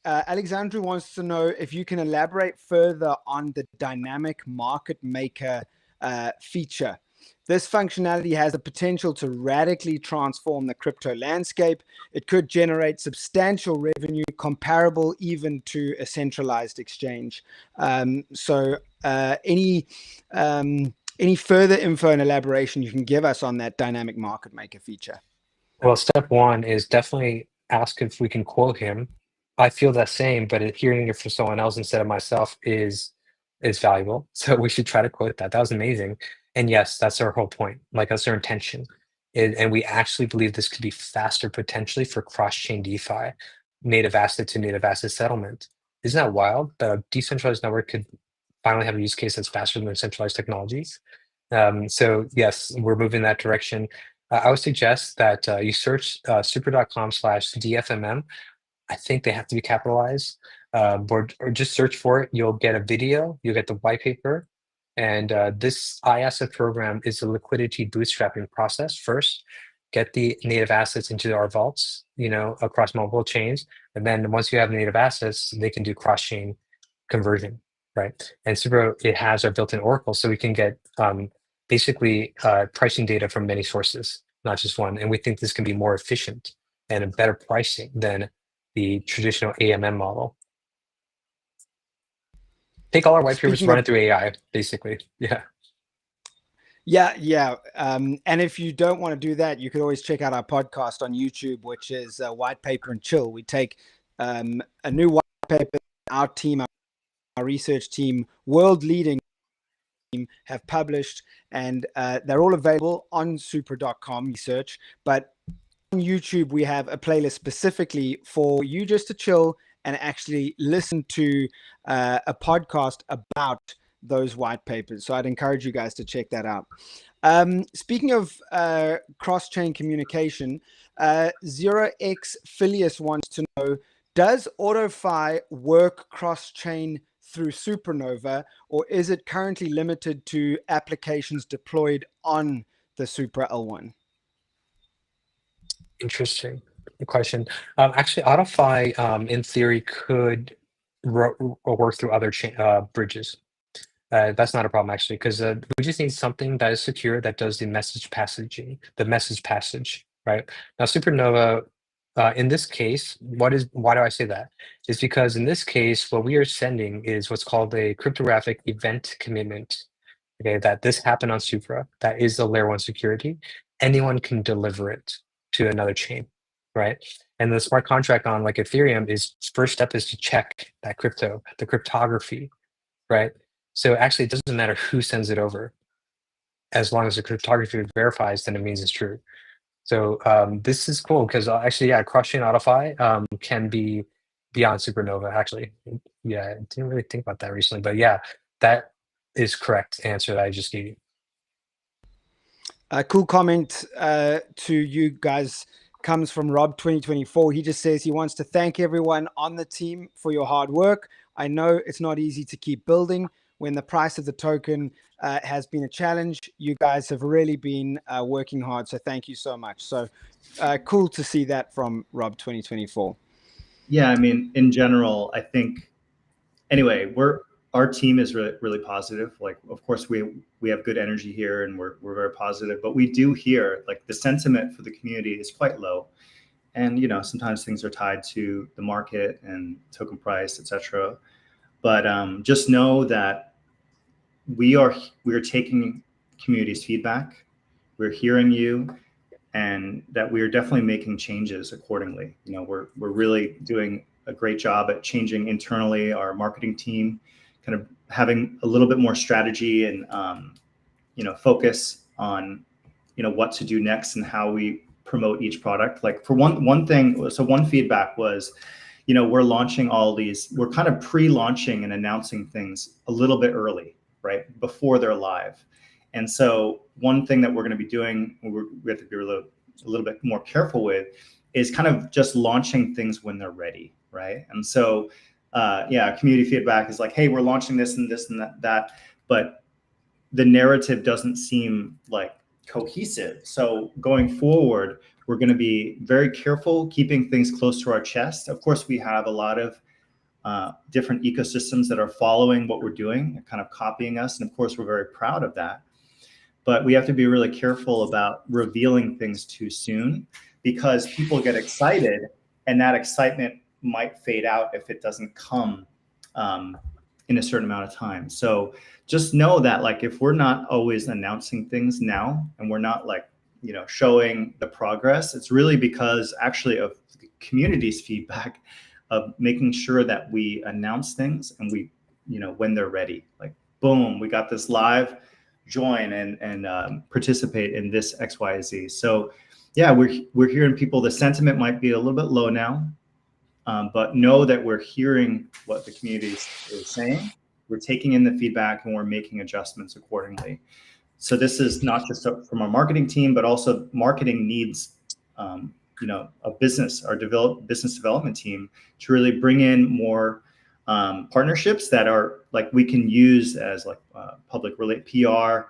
B: Alexandru wants to know if you can elaborate further on the dynamic market maker feature. This functionality has the potential to radically transform the crypto landscape. It could generate substantial revenue comparable even to a centralized exchange. So any further info and elaboration you can give us on that dynamic market maker feature?
C: Well, step one is definitely ask if we can quote him. I feel that same, but hearing it from someone else instead of myself is valuable. So we should try to quote that. That was amazing. And yes, that's our whole point. Like, that's our intention. And we actually believe this could be faster potentially for cross-chain DeFi, native asset to native asset settlement. Isn't that wild that a decentralized network could finally have a use case that's faster than centralized technologies? So yes, we're moving in that direction. I would suggest that you search super.com/DFMM. I think they have to be capitalized, or just search for it. You'll get a video, you'll get the white paper. And this iAsset program is a liquidity bootstrapping process. First, get the native assets into our vaults, you know, across multiple chains. And then once you have native assets, they can do cross-chain conversion, right? And Supra, it has our built-in Oracle, so we can get basically pricing data from many sources, not just one. And we think this can be more efficient and a better pricing than the traditional AMM model. Take all our white papers, run it through AI, basically. Yeah.
B: And if you don't want to do that, you could always check out our podcast on YouTube, which is White Paper and Chill. We take a new white paper, our team, our research team, world leading team have published, and they're all available on supra.com research. But on YouTube, we have a playlist specifically for you just to chill and actually listen to a podcast about those white papers. So I'd encourage you guys to check that out. Speaking of cross-chain communication, 0x Phileas wants to know, Does AutoFi work cross-chain through Supernova, or is it currently limited to applications deployed on the Supra L1?
C: Interesting question. Actually, AutoFi, in theory, could work through other bridges. That's not a problem actually, because we just need something that is secure that does the message passage, right? Now, Supernova, in this case, why do I say that? Is because in this case, what we are sending is what's called a cryptographic event commitment. Okay, that this happened on Supra. That is the layer one security. Anyone can deliver it to another chain, right? And the smart contract on like Ethereum is first step is to check that the cryptography, right? So actually, it doesn't matter who sends it over, as long as the cryptography verifies, then it means it's true. So this is cool because actually, yeah, cross-chain AutoFi can be beyond Supernova. Actually, yeah, I didn't really think about that recently, but yeah, that is correct answer that I just gave you.
B: A cool comment to you guys comes from Rob 2024. He just says he wants to thank everyone on the team for your hard work. I know it's not easy to keep building when the price of the token has been a challenge. You guys have really been working hard, so thank you so much. So cool to see that from Rob 2024.
D: Yeah, I mean, in general, I think anyway, our team is really positive. Like, of course, we have good energy here, and we're very positive. But we do hear like the sentiment for the community is quite low, and sometimes things are tied to the market and token price, etc. But just know that we are taking community's feedback. We're hearing you, and that we are definitely making changes accordingly. We're really doing a great job at changing internally our marketing team, kind of having a little bit more strategy and focus on what to do next and how we promote each product. Like for one thing, so one feedback was, we're launching all these, we're kind of pre-launching and announcing things a little bit early, right, before they're live. And so one thing that we're going to be doing, we have to be a little bit more careful with, is kind of just launching things when they're ready, right? And so, community feedback is like, hey, we're launching this and this and that, but the narrative doesn't seem like cohesive. So going forward, we're going to be very careful, keeping things close to our chest. Of course, we have a lot of different ecosystems that are following what we're doing, kind of copying us, and of course, we're very proud of that. But we have to be really careful about revealing things too soon, because people get excited, and that excitement might fade out if it doesn't come in a certain amount of time. So just know that, like, if we're not always announcing things now, and we're not like, showing the progress, it's really because actually of the community's feedback of making sure that we announce things and we, when they're ready, like, boom, we got this live, join and participate in this XYZ. So yeah, we're hearing people, the sentiment might be a little bit low now, but know that we're hearing what the community is saying. We're taking in the feedback and we're making adjustments accordingly. So this is not just from our marketing team, but also marketing needs, a business, our business development team, to really bring in more partnerships that are like we can use as like public PR,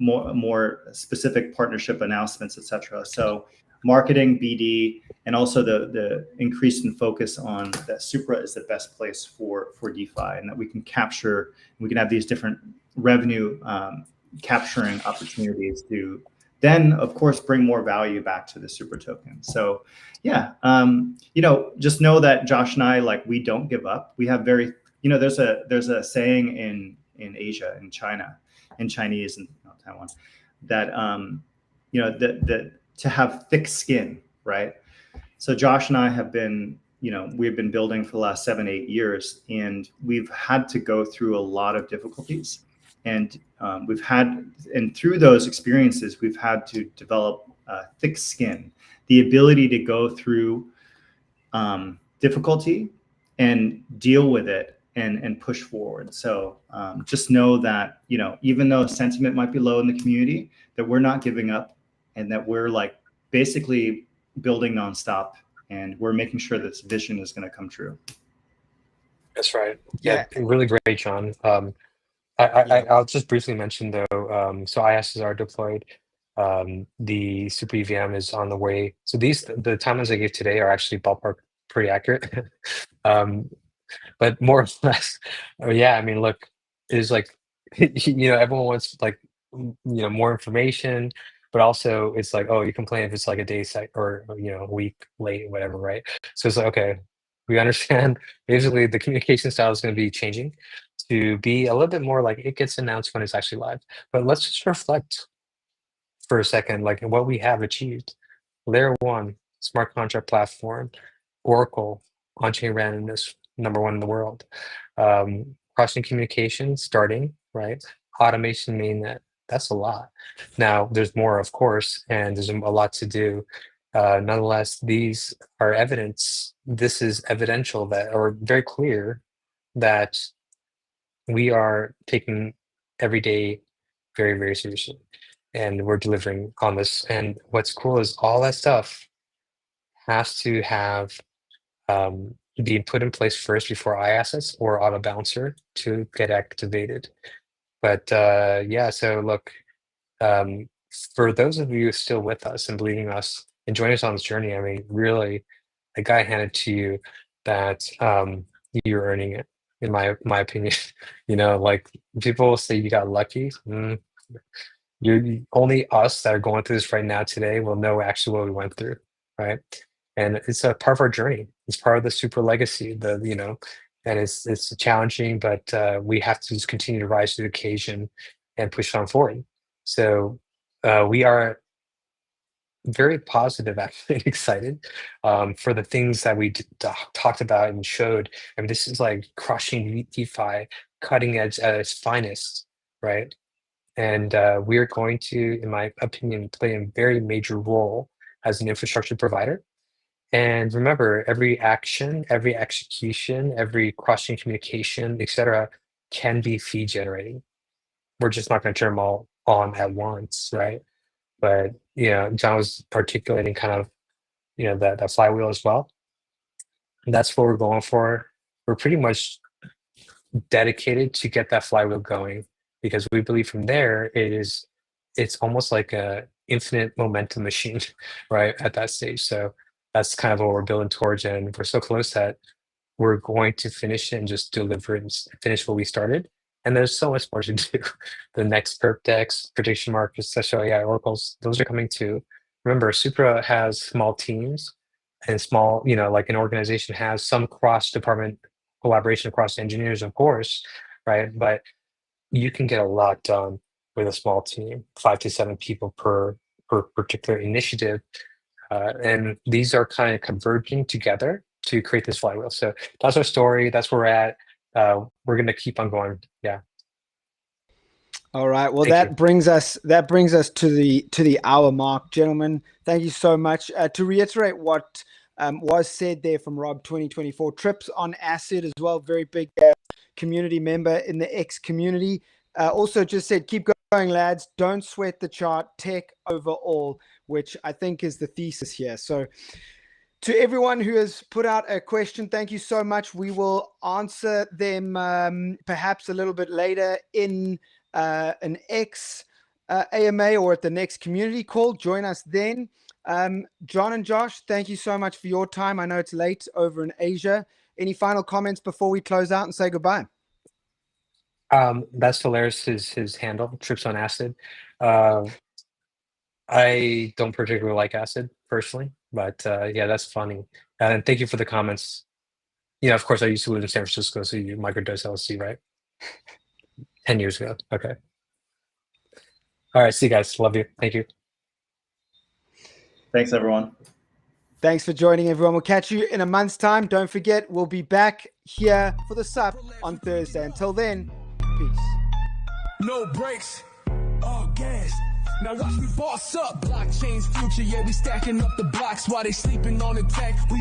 D: more specific partnership announcements, etc. So marketing, BD, and also the increase in focus on that Supra is the best place for DeFi, and that we can capture, we can have these different revenue capturing opportunities to then, of course, bring more value back to the Supra token. So yeah, just know that Josh and I, like, we don't give up. We have very, there's a saying in Asia, in China, in Chinese and Taiwan, that that to have thick skin, right? So Josh and I have been, we've been building for the last 7-8 years, and we've had to go through a lot of difficulties. And through those experiences, we've had to develop thick skin, the ability to go through difficulty and deal with it and push forward. So just know that, even though sentiment might be low in the community, that we're not giving up, and that we're like basically building nonstop And we're making sure this vision is going to come true.
C: That's right. Yeah, really great, John. I'll just briefly mention though. So ISs are deployed. The Super EVM is on the way. So the timelines I gave today are actually ballpark pretty accurate. But more or less, yeah. I mean, look, it's like everyone wants like more information, but also it's like, oh, you complain if it's like a day or a week late, whatever, right? So it's like, okay, we understand. Basically, the communication style is going to be changing to be a little bit more like it gets announced when it's actually live. But let's just reflect for a second, like what we have achieved. Layer 1 smart contract platform, Oracle on-chain randomness, #1 in the world. Cross-chain communication starting, right? Automation mainnet, that's a lot. Now there's more, of course, and there's a lot to do. Nonetheless, these are evidence. This is evidential that, or very clear that we are taking every day very, very seriously, and we're delivering on this. And what's cool is all that stuff has to have be put in place first before ISS or autobalancer to get activated. But yeah, so look, for those of you still with us and believing us and joining us on this journey, I mean, really, I gotta hand it to you that you're earning it, in my opinion. Like people say you got lucky. You're only us that are going through this right now today will know actually what we went through, right? And it's a part of our journey. It's part of the super legacy. And it's challenging, but we have to just continue to rise to the occasion and push on forward. So we are very positive, actually excited for the things that we talked about and showed. I mean, this is like crushing DeFi, cutting edge at its finest, right? And we are going to, in my opinion, play a very major role as an infrastructure provider. And remember, every action, every execution, every cross-chain communication, etc., can be fee generating. We're just not going to turn them all on at once, right? But John was articulating kind of that flywheel as well. And that's what we're going for. We're pretty much dedicated to get that flywheel going, because we believe from there it's almost like a infinite momentum machine, right, at that stage. So that's kind of what we're building towards, and we're so close that we're going to finish it and just deliver and finish what we started. And there's so much more to do. The next perp decks, prediction markets, special AI oracles, those are coming too. Remember, Supra has small teams and small, like an organization has some cross-department collaboration across engineers, of course, right? But you can get a lot done with a small team, 5 to 7 people per particular initiative. And these are kind of converging together to create this flywheel. So that's our story. That's where we're at. We're going to keep on going. Yeah.
B: All right. Well, that brings us to the hour mark, gentlemen. Thank you so much. To reiterate what was said there from Rob, 2024 trips on acid as well. Very big community member in the X community. Also just said, keep going, lads. Don't sweat the chart. Tech over all, which I think is the thesis here. So to everyone who has put out a question, thank you so much. We will answer them perhaps a little bit later in an X AMA or at the next community call. Join us then. John and Josh, thank you so much for your time. I know it's late over in Asia. Any final comments before we close out and say goodbye?
C: That's hilarious, his handle, Trips on Acid. I don't particularly like acid personally, but yeah, that's funny. And thank you for the comments. Of course, I used to live in San Francisco, so you microdose LSD, right? 10 years ago. Okay. All right. See you guys. Love you. Thank you.
D: Thanks, everyone.
B: Thanks for joining, everyone. We'll catch you in a month's time. Don't forget, we'll be back here for the SUP on Thursday. Until then, peace.
A: No breaks, all gas. Now watch me boss up. Blockchain's future, yeah, we stacking up the blocks while they sleeping on the tech. We